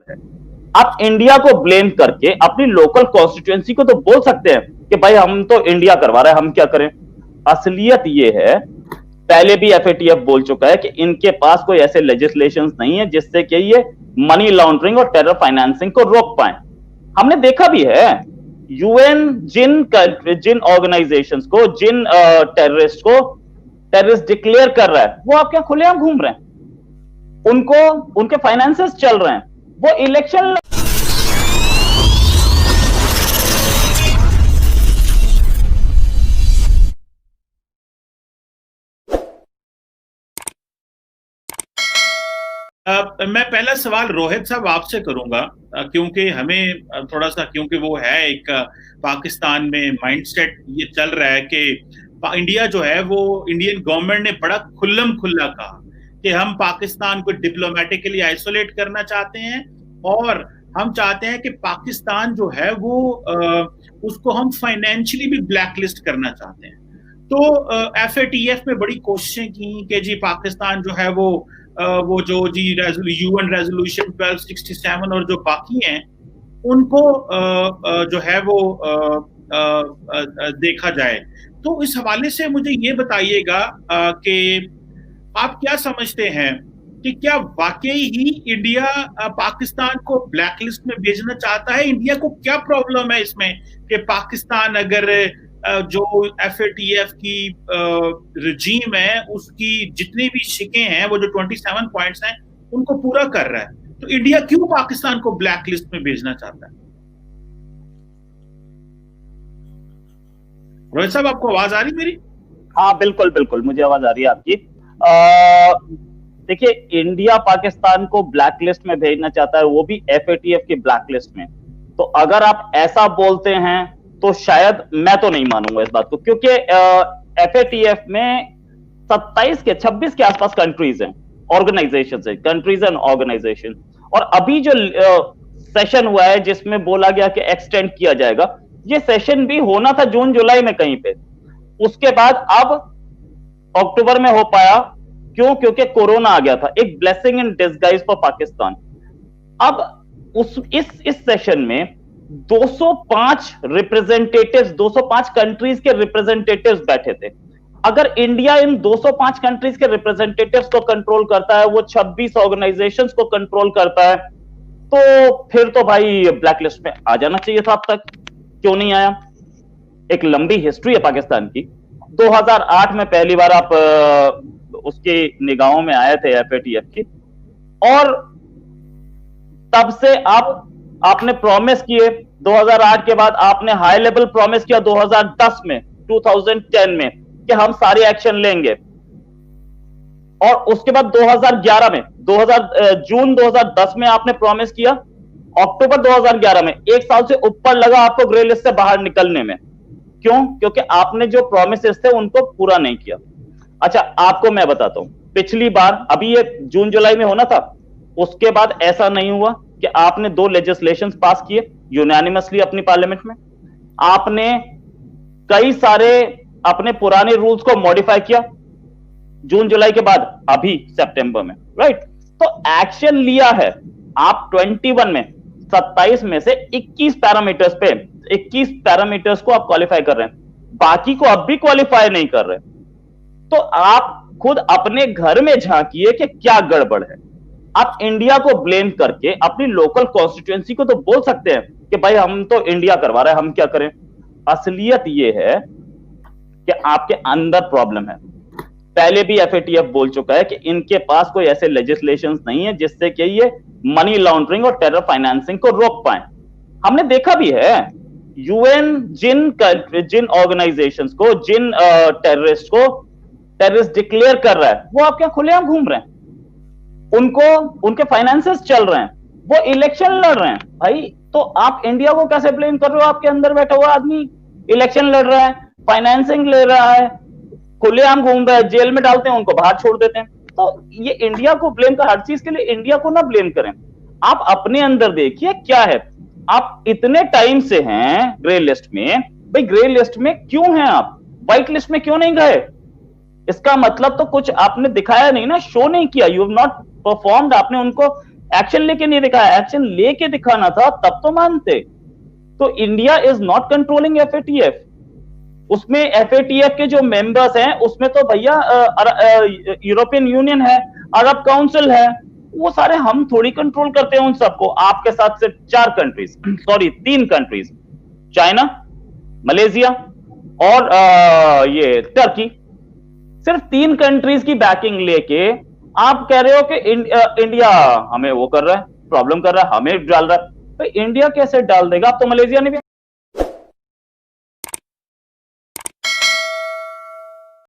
है। आप इंडिया को ब्लेम करके अपनी लोकल कॉन्स्टिट्यूएंसी को तो बोल सकते हैं कि भाई हम तो इंडिया करवा रहा है, हम क्या करें। असलियत ये है, पहले भी एफएटीएफ बोल चुका है कि इनके पास कोई ऐसे लेजिस्लेशंस नहीं है जिससे कि ये मनी लॉन्ड्रिंग और टेरर फाइनेंसिंग को रोक पाए। हमने देखा भी है, यूएन जिन जिन ऑर्गेनाइजेशंस को, जिन टेररिस्ट को टेररिस्ट डिक्लेयर कर रहा है, वो आपके यहां खुलेआम घूम रहे हैं, उनको उनके फाइनेंसेस चल रहे हैं, वो इलेक्शन। मैं पहला सवाल रोहित साहब आपसे करूंगा, क्योंकि हमें थोड़ा सा, क्योंकि वो है एक पाकिस्तान में माइंडसेट ये चल रहा है कि इंडिया जो है वो, इंडियन गवर्नमेंट ने बड़ा खुल्लम खुल्ला कहा कि हम पाकिस्तान को डिप्लोमेटिकली आइसोलेट करना चाहते हैं और हम चाहते हैं कि पाकिस्तान जो है वो उसको हम फाइनेंशियली भी ब्लैकलिस्ट करना चाहते हैं। तो एफएटीएफ में बड़ी कोशिशें की कि जी पाकिस्तान जो है वो जो जी यूएन रेजोल्यूशन 1267 और जो बाकी हैं उनको जो है वो देखा जाए। तो इस हवाले से मुझे ये बताइएगा कि आप क्या समझते हैं कि क्या वाकई ही इंडिया पाकिस्तान को ब्लैकलिस्ट में भेजना चाहता है? इंडिया को क्या प्रॉब्लम है इसमें कि पाकिस्तान अगर जो एफएटीएफ की रजीम है उसकी जितनी भी शिकें हैं, वो जो 27 पॉइंट्स हैं, उनको पूरा कर रहा है, तो इंडिया क्यों पाकिस्तान को ब्लैक लिस्ट में भेजना चाहता है? रोहित साहब, आपको आवाज आ रही मेरी? हाँ बिल्कुल बिल्कुल, मुझे आवाज आ रही है आपकी। देखिए, इंडिया पाकिस्तान को ब्लैक लिस्ट में भेजना चाहता है, वो भी एफएटीएफ की ब्लैक लिस्ट में। तो अगर आप ऐसा बोलते हैं तो शायद मैं तो नहीं मानूंगा इस बात को, क्योंकि एफएटीएफ में 27 के 26 के आसपास कंट्रीज हैं, ऑर्गेनाइजेशन है, कंट्रीज एंड ऑर्गेनाइजेशन। और अभी जो सेशन हुआ है जिसमें बोला गया कि एक्सटेंड किया जाएगा, ये सेशन भी होना था जून जुलाई में कहीं पे, उसके बाद अब अक्टूबर में हो पाया। क्यों? क्योंकि कोरोना आ गया था, एक blessing in disguise for Pakistan. अब इस सेशन में 205 रिप्रेजेंटेटिव्स, 205 कंट्रीज के रिप्रेजेंटेटिव्स बैठे थे। अगर इंडिया इन 205 कंट्रीज के रिप्रेजेंटेटिव्स को कंट्रोल करता है, वो 26 ऑर्गेनाइजेशंस को कंट्रोल करता है, तो फिर तो भाई ब्लैकलिस्ट में आ जाना चाहिए था अब तक। क्यों नहीं आया? एक लंबी हिस्ट्री है पाकिस्तान की। 2008 में पहली बार आप उसकी निगाहों में आए थे एफएटीएफ की, और तब से आपने प्रॉमिस किए। 2008 के बाद आपने हाई लेवल प्रॉमिस किया 2010 में, 2010 में, कि हम सारे एक्शन लेंगे। और उसके बाद 2011 में, जून 2010 में आपने प्रॉमिस किया, अक्टूबर 2011 में, एक साल से ऊपर लगा आपको ग्रे लिस्ट से बाहर निकलने में। क्यों? क्योंकि आपने जो प्रॉमिसेस थे उनको पूरा नहीं किया। अच्छा, आपको मैं बताता हूं, पिछली बार, अभी ये जून जुलाई में होना था, उसके बाद ऐसा नहीं हुआ कि आपने 2 लेजिस्लेशंस पास किए यूनानिमसली अपनी पार्लियामेंट में, आपने कई सारे अपने पुराने रूल्स को मॉडिफाई किया जून जुलाई के बाद, अभी सितंबर में, राइट? तो एक्शन लिया है आप 21 में, 27 में से 21 पैरामीटर्स पे, 21 पैरामीटर्स को आप क्वालिफाई कर रहे हैं, बाकी को अब भी क्वालिफाई नहीं कर रहे। तो आप खुद अपने घर में झांकिए कि क्या गड़बड़ है। आप इंडिया को ब्लेम करके अपनी लोकल कॉन्स्टिट्यूएंसी को तो बोल सकते हैं कि भाई हम तो इंडिया करवा रहा है, हम क्या करें। असलियत ये है कि आपके अंदर प्रॉब्लम है। पहले भी एफएटीएफ बोल चुका है कि इनके पास कोई ऐसे लेजिस्लेशंस नहीं है जिससे कि ये मनी लॉन्ड्रिंग और टेरर फाइनेंसिंग को रोक पाए। हमने देखा भी है, यूएन जिन ऑर्गेनाइजेशंस को, जिन टेररिस्ट को टेररिस्ट डिक्लेयर कर रहा है, वो आपके यहां खुलेआम घूम रहे हैं, उनके फाइनेंसेस चल रहे हैं, वो इलेक्शन लड़ रहे हैं। भाई, तो आप इंडिया को कैसे ब्लेम कर रहे हो? आपके अंदर बैठा हुआ आदमी इलेक्शन लड़ रहा है, फाइनेंसिंग ले रहा है, खुलेआम घूम रहा है, जेल में डालते हैं, उनको बाहर छोड़ देते हैं। तो ये इंडिया को ब्लेम कर, हर चीज के लिए इंडिया को ना ब्लेम करें। आप अपने अंदर देखिए क्या है। आप इतने टाइम से हैं ग्रे लिस्ट में, भाई ग्रे लिस्ट में क्यों हैं आप? व्हाइट लिस्ट में क्यों नहीं गए? इसका मतलब तो कुछ आपने दिखाया नहीं ना, शो नहीं किया, यू हैव नॉट परफॉर्म्ड। आपने उनको एक्शन लेके नहीं दिखाया, एक्शन लेके दिखाना था तब तो मानते। तो India is not controlling FATF, उसमें एफएटीएफ के जो मेंबर्स हैं उसमें तो भैया यूरोपियन यूनियन है, अरब काउंसिल है, वो सारे हम थोड़ी कंट्रोल करते हैं उन सबको। आपके साथ सिर्फ 4 countries, sorry 3 countries, China, Malaysia और ये टर्की, सिर्फ 3 कंट्रीज की बैकिंग लेके आप कह रहे हो कि इंडिया हमें वो कर रहा है, प्रॉब्लम कर रहा है, हमें डाल रहा है। तो इंडिया कैसे डाल देगा? अब तो मलेशिया ने भी